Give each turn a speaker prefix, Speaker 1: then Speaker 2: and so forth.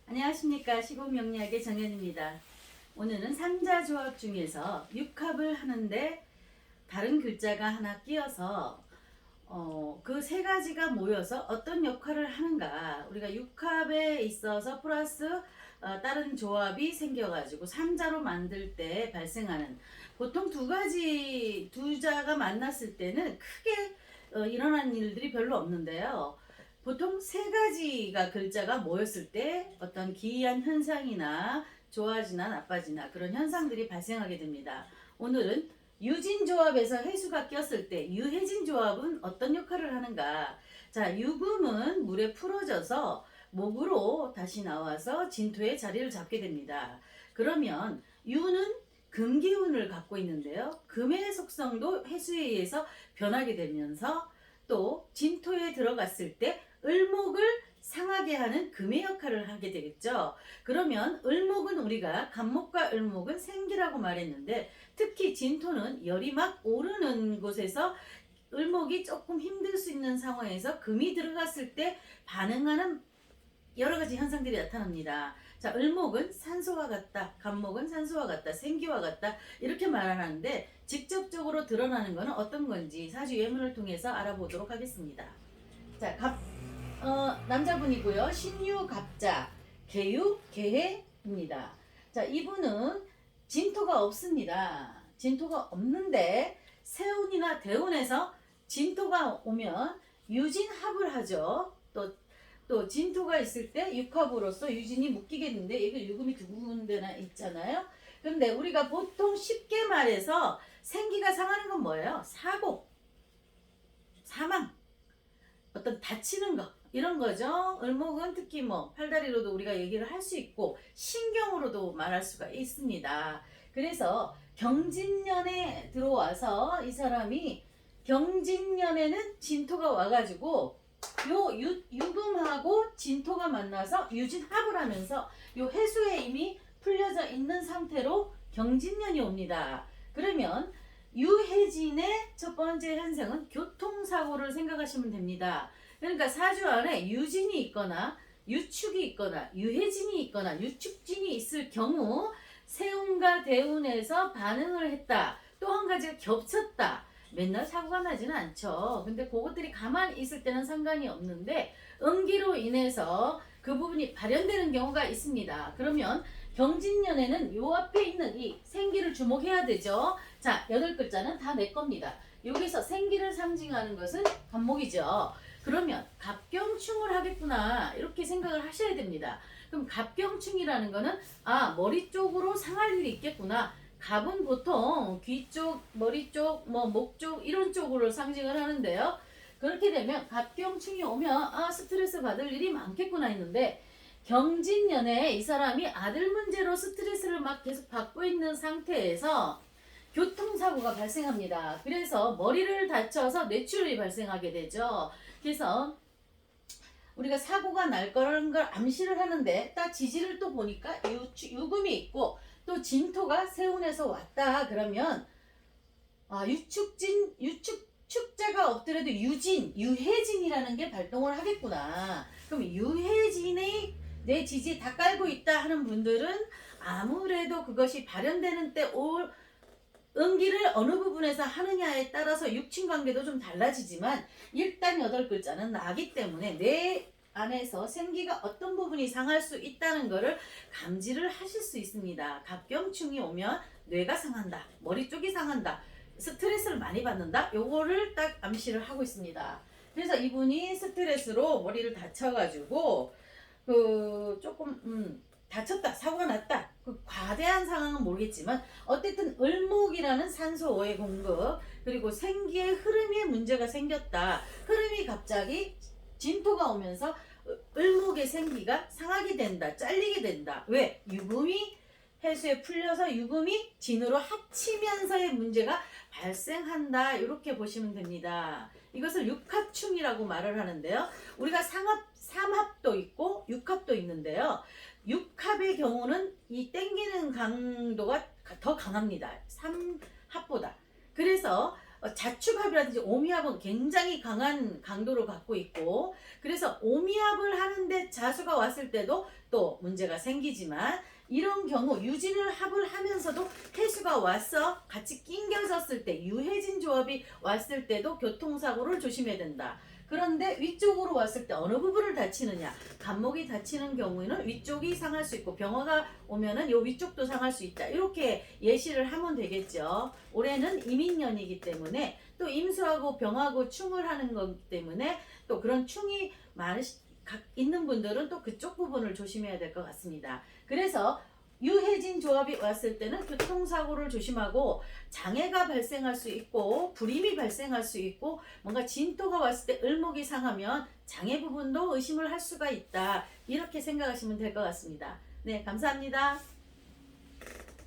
Speaker 1: 안녕하십니까. 시공명리학의 정연입니다. 오늘은 삼자조합 중에서 육합을 하는데 다른 글자가 하나 끼어서 그 세 가지가 모여서 어떤 역할을 하는가, 우리가 육합에 있어서 플러스 다른 조합이 생겨가지고 삼자로 만들 때 발생하는, 보통 두 자가 만났을 때는 크게 일어나는 일들이 별로 없는데요. 보통 세 가지가 글자가 모였을 때 어떤 기이한 현상이나 좋아지나 나빠지나 그런 현상들이 발생하게 됩니다. 오늘은 유진 조합에서 해수가 꼈을 때 유해진 조합은 어떤 역할을 하는가. 자, 유금은 물에 풀어져서 목으로 다시 나와서 진토의 자리를 잡게 됩니다. 그러면 유는 금기운을 갖고 있는데요. 금의 속성도 해수에 의해서 변하게 되면서 또 진토에 들어갔을 때 을목을 상하게 하는 금의 역할을 하게 되겠죠. 그러면 을목은, 우리가 간목과 을목은 생기라고 말했는데, 특히 진토는 열이 막 오르는 곳에서 을목이 조금 힘들 수 있는 상황에서 금이 들어갔을 때 반응하는 여러 가지 현상들이 나타납니다. 자, 을목은 산소와 같다, 간목은 산소와 같다, 생기와 같다, 이렇게 말하는데 직접적으로 드러나는 것은 어떤 건지 사주 예문을 통해서 알아보도록 하겠습니다. 자, 남자분이고요. 신유 갑자, 개유 개해입니다. 자, 이분은 진토가 없습니다. 진토가 없는데 세운이나 대운에서 진토가 오면 유진합을 하죠. 또 진토가 있을 때 육합으로서 유진이 묶이겠는데, 이거 유금이 두 군데나 있잖아요. 근데 우리가 보통 쉽게 말해서 생기가 상하는 건 뭐예요? 사고, 사망, 어떤 다치는 거, 이런 거죠. 을목은 특히 팔다리로도 우리가 얘기를 할 수 있고 신경으로도 말할 수가 있습니다. 그래서 경진년에 들어와서 이 사람이, 경진년에는 진토가 와가지고 유금하고 진토가 만나서 유진합을 하면서 요 해수에 이미 풀려져 있는 상태로 경진년이 옵니다. 그러면 유해진의 첫 번째 현상은 교통사고를 생각하시면 됩니다. 그러니까 사주 안에 유진이 있거나 유축이 있거나 유해진이 있거나 유축진이 있을 경우 세운과 대운에서 반응을 했다. 또 한 가지가 겹쳤다. 맨날 사고가 나지는 않죠. 근데 그것들이 가만히 있을 때는 상관이 없는데 음기로 인해서 그 부분이 발현되는 경우가 있습니다. 그러면 경진년에는 요 앞에 있는 이 생기를 주목해야 되죠. 자, 8글자는 다 내 겁니다. 여기서 생기를 상징하는 것은 간목이죠. 그러면 갑경충을 하겠구나, 이렇게 생각을 하셔야 됩니다. 그럼 갑경충이라는 거는 머리 쪽으로 상할 일이 있겠구나. 갑은 보통 귀 쪽, 머리 쪽, 목 쪽, 이런 쪽으로 상징을 하는데요. 그렇게 되면 갑경충이 오면 스트레스 받을 일이 많겠구나 했는데, 경진년에 이 사람이 아들 문제로 스트레스를 막 계속 받고 있는 상태에서 교통사고가 발생합니다. 그래서 머리를 다쳐서 뇌출혈이 발생하게 되죠. 그래서 우리가 사고가 날 거라는 걸 암시를 하는데, 딱 지지를 또 보니까 유금이 있고 또 진토가 세운에서 왔다. 그러면 축자가 없더라도 유해진이라는 게 발동을 하겠구나. 그럼 유해진이 내 지지 다 깔고 있다 하는 분들은 아무래도 그것이 발현되는 때 음기를 어느 부분에서 하느냐에 따라서 육친관계도 좀 달라지지만 일단 8글자는 나기 때문에 내 안에서 생기가 어떤 부분이 상할 수 있다는 것을 감지를 하실 수 있습니다. 갑경충이 오면 뇌가 상한다, 머리 쪽이 상한다, 스트레스를 많이 받는다, 요거를 딱 암시를 하고 있습니다. 그래서 이분이 스트레스로 머리를 다쳐가지고 조금 다쳤다, 사고가 났다, 과대한 상황은 모르겠지만 어쨌든 을목이라는 산소의 공급, 그리고 생기의 흐름에 문제가 생겼다. 흐름이 갑자기 진토가 오면서 을목의 생기가 상하게 된다, 잘리게 된다. 왜? 유금이 해수에 풀려서 유금이 진으로 합치면서의 문제가 발생한다, 이렇게 보시면 됩니다. 이것을 육합충이라고 말을 하는데요. 우리가 삼합도 있고 육합도 있는데요. 육합의 경우는 이 땡기는 강도가 더 강합니다. 삼합보다. 그래서 자축합이라든지 오미합은 굉장히 강한 강도를 갖고 있고, 그래서 오미합을 하는데 자수가 왔을 때도 또 문제가 생기지만, 이런 경우 유진을 합을 하면서도 해수가 와서 같이 낑겨졌을 때, 유해진 조합이 왔을 때도 교통사고를 조심해야 된다. 그런데 위쪽으로 왔을 때 어느 부분을 다치느냐, 간목이 다치는 경우에는 위쪽이 상할 수 있고, 병화가 오면은 요 위쪽도 상할 수 있다. 이렇게 예시를 하면 되겠죠. 올해는 이민년이기 때문에, 또 임수하고 병하고 충을 하는 거기 때문에, 또 그런 충이 있는 분들은 또 그쪽 부분을 조심해야 될 것 같습니다. 그래서 유해진 조합이 왔을 때는 교통사고를 조심하고, 장애가 발생할 수 있고 불임이 발생할 수 있고, 뭔가 진토가 왔을 때 을목이 상하면 장애 부분도 의심을 할 수가 있다. 이렇게 생각하시면 될 것 같습니다. 네, 감사합니다.